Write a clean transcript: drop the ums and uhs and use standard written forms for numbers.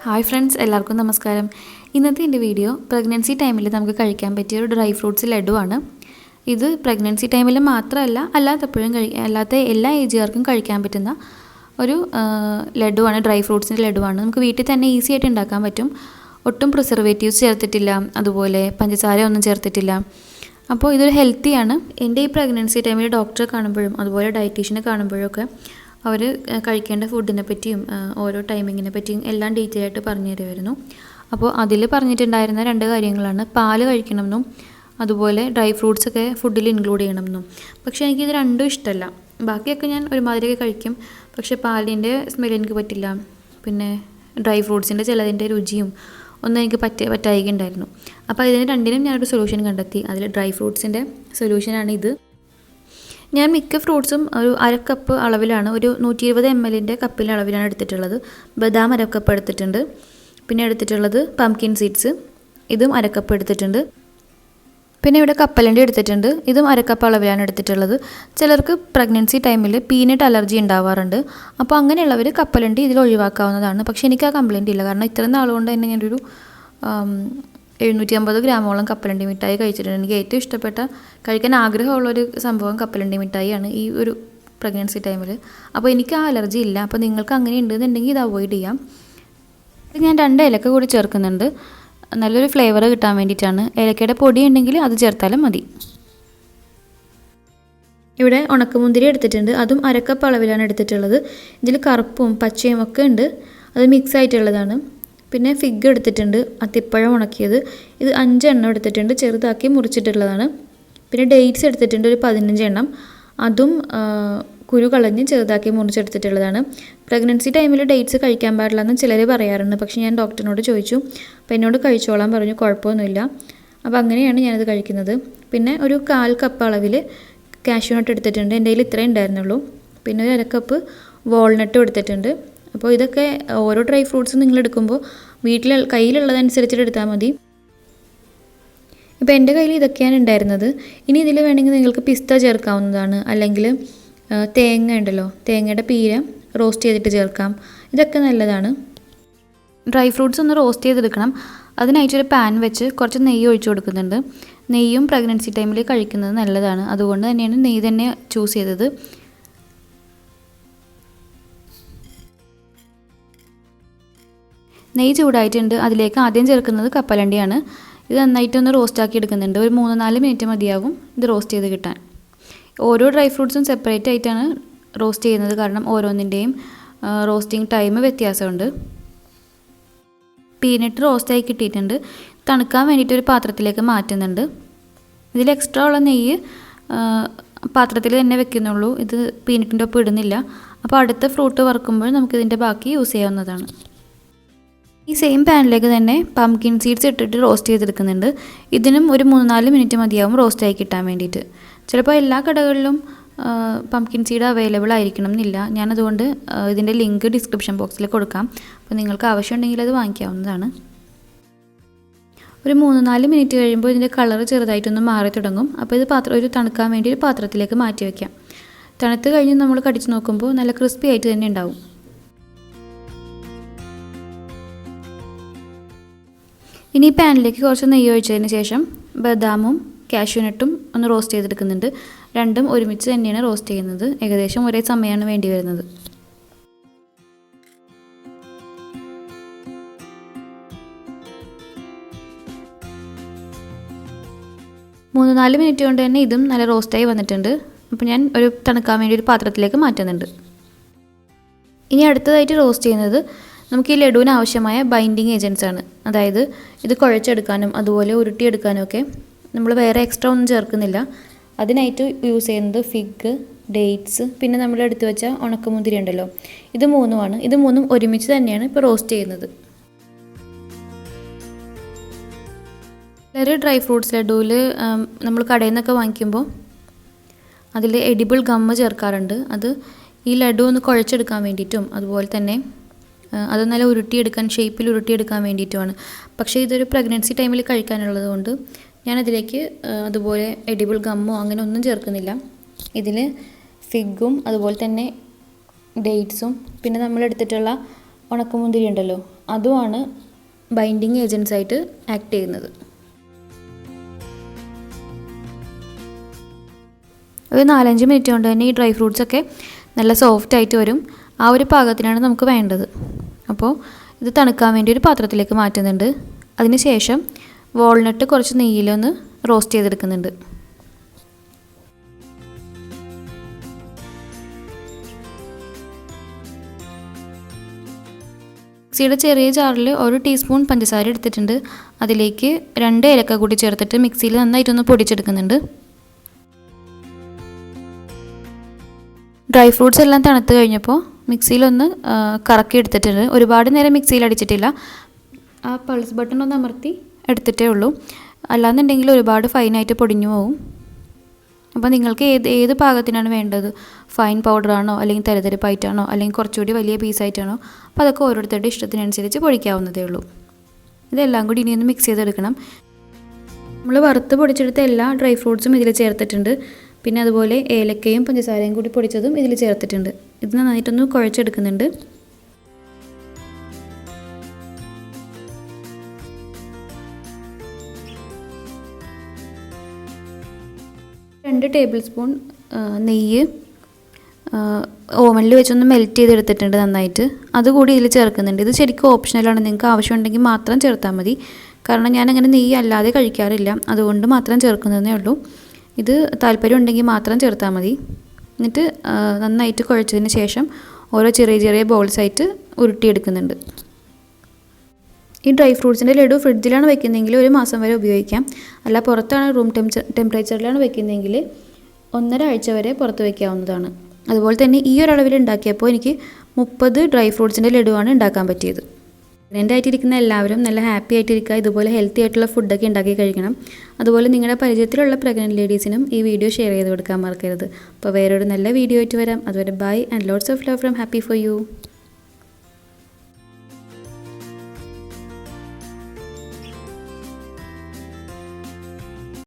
Hi friends, എല്ലാവർക്കും നമസ്കാരം. ഇന്നത്തെ എൻ്റെ വീഡിയോ പ്രഗ്നൻസി ടൈമിൽ നമുക്ക് കഴിക്കാൻ പറ്റിയ ഒരു ഡ്രൈ ഫ്രൂട്ട്സ് ലഡു ആണ്. ഇത് പ്രഗ്നൻസി ടൈമിൽ മാത്രമല്ല, അല്ലാത്ത എല്ലാ ഏജുകാർക്കും കഴിക്കാൻ പറ്റുന്ന ഒരു ലഡുവാണ്. ഡ്രൈ ഫ്രൂട്ട്സിൻ്റെ ലഡുവാണ്. നമുക്ക് വീട്ടിൽ തന്നെ ഈസി ആയിട്ട് ഉണ്ടാക്കാൻ പറ്റും. ഒട്ടും പ്രിസർവേറ്റീവ്സ് ചേർത്തിട്ടില്ല, അതുപോലെ പഞ്ചസാര ഒന്നും ചേർത്തിട്ടില്ല. അപ്പോൾ ഇതൊരു ഹെൽത്തിയാണ്. എൻ്റെ ഈ പ്രഗ്നൻസി ടൈമിൽ ഡോക്ടറെ കാണുമ്പോഴും അതുപോലെ ഡയറ്റീഷ്യനെ കാണുമ്പോഴൊക്കെ അവർ കഴിക്കേണ്ട ഫുഡിനെ പറ്റിയും ഓരോ ടൈമിങ്ങിനെ പറ്റിയും എല്ലാം ഡീറ്റെയിൽ ആയിട്ട് പറഞ്ഞു തരുമായിരുന്നു. അപ്പോൾ അതിൽ പറഞ്ഞിട്ടുണ്ടായിരുന്ന 2 കാര്യങ്ങളാണ്: പാല് കഴിക്കണമെന്നും അതുപോലെ ഡ്രൈ ഫ്രൂട്ട്സൊക്കെ ഫുഡിൽ ഇൻക്ലൂഡ് ചെയ്യണമെന്നും. പക്ഷേ എനിക്കിത് രണ്ടും ഇഷ്ടമല്ല. ബാക്കിയൊക്കെ ഞാൻ ഒരുമാതിരിയൊക്കെ കഴിക്കും, പക്ഷേ പാലിൻ്റെ സ്മെൽ എനിക്ക് പറ്റില്ല. പിന്നെ ഡ്രൈ ഫ്രൂട്ട്സിൻ്റെ ചിലതിൻ്റെ രുചിയും ഒന്നും എനിക്ക് പറ്റായികയുണ്ടായിരുന്നു. അപ്പോൾ ഇതിന് രണ്ടിനും ഞാനൊരു സൊല്യൂഷൻ കണ്ടെത്തി. അതിൽ ഡ്രൈ ഫ്രൂട്ട്സിൻ്റെ സൊല്യൂഷനാണ് ഇത്. ഞാൻ മിക്ക ഫ്രൂട്ട്സും ഒരു 1/2 കപ്പ് അളവിലാണ്, ഒരു 120 ml കപ്പിൻ്റെ അളവിലാണ് എടുത്തിട്ടുള്ളത്. ബദാം 1/2 കപ്പ് എടുത്തിട്ടുണ്ട്. പിന്നെ എടുത്തിട്ടുള്ളത് പംകിൻ സീഡ്സ്, ഇതും 1/2 കപ്പ് എടുത്തിട്ടുണ്ട്. പിന്നെ ഇവിടെ കപ്പലണ്ടി എടുത്തിട്ടുണ്ട്, ഇതും 1/2 കപ്പ് അളവിലാണ് എടുത്തിട്ടുള്ളത്. ചിലർക്ക് പ്രഗ്നൻസി ടൈമിൽ പീനട്ട് അലർജി ഉണ്ടാവാറുണ്ട്. അപ്പോൾ അങ്ങനെയുള്ളവർ കപ്പലണ്ടി ഇതിൽ ഒഴിവാക്കാവുന്നതാണ്. പക്ഷേ എനിക്ക് ആ കംപ്ലയിൻ്റ് ഇല്ല, കാരണം ഇത്രയും നാളുകൊണ്ട് തന്നെ ഞാനൊരു 750 ഗ്രാമോളം കപ്പലണ്ടി മിഠായി കഴിച്ചിട്ടുണ്ട്. എനിക്ക് ഏറ്റവും ഇഷ്ടപ്പെട്ട, കഴിക്കാൻ ആഗ്രഹമുള്ളൊരു സംഭവം കപ്പലണ്ടി മിഠായിയാണ് ഈ ഒരു പ്രഗ്നൻസി ടൈമിൽ. അപ്പോൾ എനിക്ക് ആ അലർജി ഇല്ല. അപ്പോൾ നിങ്ങൾക്ക് അങ്ങനെ ഉണ്ടെന്നുണ്ടെങ്കിൽ ഇത് അവോയ്ഡ് ചെയ്യാം. ഇത് ഞാൻ 2 ഏലക്ക കൂടി ചേർക്കുന്നുണ്ട്, നല്ലൊരു ഫ്ലേവർ കിട്ടാൻ വേണ്ടിയിട്ടാണ്. ഏലക്കയുടെ പൊടി ഉണ്ടെങ്കിൽ അത് ചേർത്താലും മതി. ഇവിടെ ഉണക്കമുന്തിരി എടുത്തിട്ടുണ്ട്, അതും 1/2 കപ്പ് അളവിലാണ് എടുത്തിട്ടുള്ളത്. ഇതിൽ കറുപ്പും പച്ചയും ഒക്കെ ഉണ്ട്, അത് മിക്സ് ആയിട്ടുള്ളതാണ്. പിന്നെ ഫിഗ് എടുത്തിട്ടുണ്ട്, അത്തിപ്പഴം ഉണക്കിയത്, ഇത് 5 എണ്ണം എടുത്തിട്ടുണ്ട്, ചെറുതാക്കി മുറിച്ചിട്ടുള്ളതാണ്. പിന്നെ ഡേറ്റ്സ് എടുത്തിട്ടുണ്ട്, ഒരു 15 എണ്ണം, അതും കുരു കളഞ്ഞ് ചെറുതാക്കി മുറിച്ചെടുത്തിട്ടുള്ളതാണ്. പ്രഗ്നൻസി ടൈമിൽ ഡേറ്റ്സ് കഴിക്കാൻ പാടില്ലെന്ന് ചിലർ പറയാറുണ്ട്, പക്ഷേ ഞാൻ ഡോക്ടറിനോട് ചോദിച്ചു. അപ്പോൾ എന്നോട് കഴിച്ചോളാൻ പറഞ്ഞു, കുഴപ്പമൊന്നുമില്ല. അപ്പോൾ അങ്ങനെയാണ് ഞാനിത് കഴിക്കുന്നത്. പിന്നെ ഒരു 1/4 കപ്പ് അളവിൽ കാഷ്യൂ നട്ട് എടുത്തിട്ടുണ്ട്, എൻ്റെ കയ്യിൽ ഇത്രയും ഉണ്ടായിരുന്നുള്ളൂ. പിന്നെ ഒരു 1/2 കപ്പ് വാൾനട്ടും എടുത്തിട്ടുണ്ട്. അപ്പോൾ ഇതൊക്കെ ഓരോ ഡ്രൈ ഫ്രൂട്ട്സും നിങ്ങൾ എടുക്കുമ്പോൾ കയ്യിലുള്ളതനുസരിച്ചിട്ട് എടുത്താൽ മതി. ഇപ്പോൾ എൻ്റെ കയ്യിൽ ഇതൊക്കെയാണ് ഉണ്ടായിരുന്നത്. ഇനി ഇതിൽ വേണമെങ്കിൽ നിങ്ങൾക്ക് പിസ്ത ചേർക്കാവുന്നതാണ്, അല്ലെങ്കിൽ തേങ്ങ ഉണ്ടല്ലോ, തേങ്ങയുടെ പീര റോസ്റ്റ് ചെയ്തിട്ട് ചേർക്കാം. ഇതൊക്കെ നല്ലതാണ്. ഡ്രൈ ഫ്രൂട്ട്സ് ഒന്ന് റോസ്റ്റ് ചെയ്തെടുക്കണം. അതിനായിട്ടൊരു പാൻ വെച്ച് കുറച്ച് നെയ്യ് ഒഴിച്ചു കൊടുക്കുന്നുണ്ട്. നെയ്യും പ്രഗ്നൻസി ടൈമിൽ കഴിക്കുന്നത് നല്ലതാണ്, അതുകൊണ്ട് തന്നെയാണ് നെയ്യ് തന്നെ ചൂസ് ചെയ്തത്. നെയ്യ് ചൂടായിട്ടുണ്ട്, അതിലേക്ക് ആദ്യം ചേർക്കുന്നത് കപ്പലണ്ടിയാണ്. ഇത് നന്നായിട്ടൊന്ന് റോസ്റ്റാക്കി എടുക്കുന്നുണ്ട്. ഒരു 3-4 മിനിറ്റ് മതിയാവും ഇത് റോസ്റ്റ് ചെയ്ത് കിട്ടാൻ. ഓരോ ഡ്രൈ ഫ്രൂട്ട്സും സെപ്പറേറ്റ് ആയിട്ടാണ് റോസ്റ്റ് ചെയ്യുന്നത്, കാരണം ഓരോന്നിൻ്റെയും റോസ്റ്റിംഗ് ടൈം വ്യത്യാസമുണ്ട്. പീനട്ട് റോസ്റ്റായി കിട്ടിയിട്ടുണ്ട്. തണുക്കാൻ വേണ്ടിയിട്ട് ഒരു പാത്രത്തിലേക്ക് മാറ്റുന്നുണ്ട്. ഇതിൽ എക്സ്ട്രാ ഉള്ള നെയ്യ് പാത്രത്തിൽ തന്നെ വെക്കുന്നുള്ളൂ, ഇത് പീനട്ടിൻ്റെ ഒപ്പം ഇടുന്നില്ല. അപ്പോൾ അടുത്ത ഫ്രൂട്ട് വറുക്കുമ്പോൾ നമുക്കിതിൻ്റെ ബാക്കി യൂസ് ചെയ്യാവുന്നതാണ്. ഈ സെയിം പാനിലേക്ക് തന്നെ പംകിൻ സീഡ്സ് ഇട്ടിട്ട് റോസ്റ്റ് ചെയ്തെടുക്കുന്നുണ്ട്. ഇതിനും ഒരു 3-4 മിനിറ്റ് മതിയാവും റോസ്റ്റായി കിട്ടാൻ വേണ്ടിയിട്ട്. ചിലപ്പോൾ എല്ലാ കടകളിലും പംകിൻ സീഡ് അവൈലബിൾ ആയിരിക്കണം എന്നില്ല. ഞാനതുകൊണ്ട് ഇതിൻ്റെ ലിങ്ക് ഡിസ്ക്രിപ്ഷൻ ബോക്സിൽ കൊടുക്കാം. അപ്പോൾ നിങ്ങൾക്ക് ആവശ്യമുണ്ടെങ്കിൽ അത് വാങ്ങിക്കാവുന്നതാണ്. ഒരു 3-4 മിനിറ്റ് കഴിയുമ്പോൾ ഇതിൻ്റെ കളർ ചെറുതായിട്ടൊന്ന് മാറി തുടങ്ങും. അപ്പോൾ ഇത് ഒരു തണുക്കാൻ വേണ്ടി ഒരു പാത്രത്തിലേക്ക് മാറ്റി വയ്ക്കാം. തണുത്ത് കഴിഞ്ഞ് നമ്മൾ കടിച്ച് നോക്കുമ്പോൾ നല്ല ക്രിസ്പി ആയിട്ട് തന്നെ ഉണ്ടാവും. ഇനി പാനിലേക്ക് കുറച്ച് നെയ്യ് ഒഴിച്ചതിന് ശേഷം ബദാമും കാഷ്യൂ നട്ടും ഒന്ന് റോസ്റ്റ് ചെയ്തെടുക്കുന്നുണ്ട്. രണ്ടും ഒരുമിച്ച് തന്നെയാണ് റോസ്റ്റ് ചെയ്യുന്നത്, ഏകദേശം ഒരേ സമയമാണ് വേണ്ടി വരുന്നത്. മൂന്ന് 4 മിനിറ്റ് കൊണ്ട് തന്നെ ഇതും നല്ല റോസ്റ്റായി വന്നിട്ടുണ്ട്. അപ്പോൾ ഞാൻ തണുക്കാൻ വേണ്ടി ഒരു പാത്രത്തിലേക്ക് മാറ്റുന്നുണ്ട്. ഇനി അടുത്തതായിട്ട് റോസ്റ്റ് ചെയ്യുന്നത് നമുക്ക് ഈ ലഡുവിന് ആവശ്യമായ ബൈൻഡിങ് ഏജൻറ്റ്സ് ആണ്. അതായത് ഇത് കുഴച്ചെടുക്കാനും അതുപോലെ ഉരുട്ടിയെടുക്കാനും ഒക്കെ നമ്മൾ വേറെ എക്സ്ട്രാ ഒന്നും ചേർക്കുന്നില്ല. അതിനായിട്ട് യൂസ് ചെയ്യുന്നത് ഫിഗ്, ഡേറ്റ്സ്, പിന്നെ നമ്മൾ എടുത്തു വെച്ച ഉണക്കമുന്തിരി ഉണ്ടല്ലോ, ഇത് 3ഉമാണ്. ഇത് 3ഉം ഒരുമിച്ച് തന്നെയാണ് ഇപ്പോൾ റോസ്റ്റ് ചെയ്യുന്നത്. വേറെ ഡ്രൈ ഫ്രൂട്ട്സ് ലഡുവിൽ നമ്മൾ കടയിൽ നിന്നൊക്കെ വാങ്ങിക്കുമ്പോൾ അതിൽ എഡിബിൾ ഗമ്മ് ചേർക്കാറുണ്ട്. അത് ഈ ലഡു ഒന്ന് കുഴച്ചെടുക്കാൻ വേണ്ടിയിട്ടും അതുപോലെ തന്നെ അത് നല്ല ഷേപ്പിൽ ഉരുട്ടിയെടുക്കാൻ വേണ്ടിയിട്ടുമാണ്. പക്ഷേ ഇതൊരു പ്രഗ്നൻസി ടൈമിൽ കഴിക്കാനുള്ളത് കൊണ്ട് ഞാനതിലേക്ക് അതുപോലെ എഡിബിൾ ഗമ്മോ അങ്ങനെ ഒന്നും ചേർക്കുന്നില്ല. ഇതിൽ ഫിഗും അതുപോലെ തന്നെ ഡേറ്റ്സും പിന്നെ നമ്മൾ എടുത്തിട്ടുള്ള ഉണക്കമുന്തിരി ഉണ്ടല്ലോ അതുമാണ് ബൈൻഡിങ് ഏജൻസ് ആയിട്ട് ആക്ട് ചെയ്യുന്നത്. ഒരു 4-5 മിനിറ്റ് കൊണ്ട് തന്നെ ഈ ഡ്രൈ ഫ്രൂട്ട്സൊക്കെ നല്ല സോഫ്റ്റ് ആയിട്ട് വരും. ആ ഒരു പാകത്തിനാണ് നമുക്ക് വേണ്ടത്. അപ്പോൾ ഇത് തണുക്കാൻ വേണ്ടി ഒരു പാത്രത്തിലേക്ക് മാറ്റുന്നുണ്ട്. അതിന് ശേഷം വാൾനട്ട് കുറച്ച് നെയ്യിലൊന്ന് റോസ്റ്റ് ചെയ്തെടുക്കുന്നുണ്ട്. മിക്സിയുടെ ചെറിയ ജാറിൽ 1 ടീസ്പൂൺ പഞ്ചസാര എടുത്തിട്ടുണ്ട്. അതിലേക്ക് 2 ഏലക്ക കൂടി ചേർത്തിട്ട് മിക്സിയിൽ നന്നായിട്ടൊന്ന് പൊടിച്ചെടുക്കുന്നുണ്ട്. ഡ്രൈ ഫ്രൂട്ട്സ് എല്ലാം തണുത്ത് കഴിഞ്ഞപ്പോൾ മിക്സിയിലൊന്ന് കറക്കി എടുത്തിട്ടുണ്ട്. ഒരുപാട് നേരം മിക്സിയിൽ അടിച്ചിട്ടില്ല. ആ പൾസ് ബട്ടൺ ഒന്ന് അമർത്തി എടുത്തിട്ടേ ഉള്ളൂ. അല്ലാന്നുണ്ടെങ്കിൽ ഒരുപാട് ഫൈനായിട്ട് പൊടിഞ്ഞു പോകും. അപ്പോൾ നിങ്ങൾക്ക് ഏത് പാകത്തിനാണ് വേണ്ടത്, ഫൈൻ പൗഡറാണോ അല്ലെങ്കിൽ തരിതരിപ്പായിട്ടാണോ അല്ലെങ്കിൽ കുറച്ചുകൂടി വലിയ പീസായിട്ടാണോ, അപ്പോൾ അതൊക്കെ ഓരോരുത്തരുടെ ഇഷ്ടത്തിനനുസരിച്ച് പൊടിക്കാവുന്നതേ ഉള്ളൂ. ഇതെല്ലാം കൂടി ഇനിയൊന്ന് മിക്സ് ചെയ്തെടുക്കണം. നമ്മൾ വറുത്ത് പൊടിച്ചെടുത്ത എല്ലാ ഡ്രൈ ഫ്രൂട്ട്സും ഇതിൽ ചേർത്തിട്ടുണ്ട്. പിന്നെ അതുപോലെ ഏലക്കയും പഞ്ചസാരയും കൂടി പൊടിച്ചതും ഇതിൽ ചേർത്തിട്ടുണ്ട്. ഇത് നന്നായിട്ടൊന്ന് കുഴച്ചെടുക്കുന്നുണ്ട്. രണ്ട് ടേബിൾ സ്പൂൺ നെയ്യ് ഓവനിൽ വെച്ചൊന്ന് മെൽറ്റ് ചെയ്തെടുത്തിട്ടുണ്ട് നന്നായിട്ട്. അതുകൂടി ഇതിൽ ചേർക്കുന്നുണ്ട്. ഇത് ശരിക്കും ഓപ്ഷണലാണ്, നിങ്ങൾക്ക് ആവശ്യമുണ്ടെങ്കിൽ മാത്രം ചേർത്താൽ മതി. കാരണം ഞാനങ്ങനെ നെയ്യ് അല്ലാതെ കഴിക്കാറില്ല, അതുകൊണ്ട് മാത്രം ചേർക്കുന്നതേ ഉള്ളൂ. ഇത് താല്പര്യം ഉണ്ടെങ്കിൽ മാത്രം ചേർത്താൽ മതി. എന്നിട്ട് നന്നായിട്ട് കുഴച്ചതിന് ശേഷം ഓരോ ചെറിയ ചെറിയ ബോൾസായിട്ട് ഉരുട്ടിയെടുക്കുന്നുണ്ട്. ഈ ഡ്രൈ ഫ്രൂട്ട്സിൻ്റെ ലഡു ഫ്രിഡ്ജിലാണ് വെക്കുന്നതെങ്കിൽ 1 മാസം വരെ ഉപയോഗിക്കാം. അല്ല പുറത്താണ് റൂം ടെമ്പറേച്ചറിലാണ് വെക്കുന്നതെങ്കിൽ 1.5 ആഴ്ച വരെ പുറത്ത് വയ്ക്കാവുന്നതാണ്. അതുപോലെ തന്നെ ഈ ഒരു അളവിൽ ഉണ്ടാക്കിയപ്പോൾ എനിക്ക് 30 ഡ്രൈ ഫ്രൂട്ട്സിൻ്റെ ലഡുവാണ് ഉണ്ടാക്കാൻ പറ്റിയത്. പ്രഗ്നൻ്റ് ആയിട്ടിരിക്കുന്ന എല്ലാവരും നല്ല ഹാപ്പി ആയിട്ടിരിക്കുക. ഇതുപോലെ ഹെൽത്തി ആയിട്ടുള്ള ഫുഡൊക്കെ ഉണ്ടാക്കി കഴിക്കണം. അതുപോലെ നിങ്ങളുടെ പരിചയത്തിലുള്ള പ്രഗ്നൻ്റ് ലേഡീസിനും ഈ വീഡിയോ ഷെയർ ചെയ്ത് കൊടുക്കാൻ മറക്കരുത്. അപ്പോൾ വേറൊരു നല്ല വീഡിയോ ആയിട്ട് വരാം. അതുവരെ bye and lots of love from happy for U.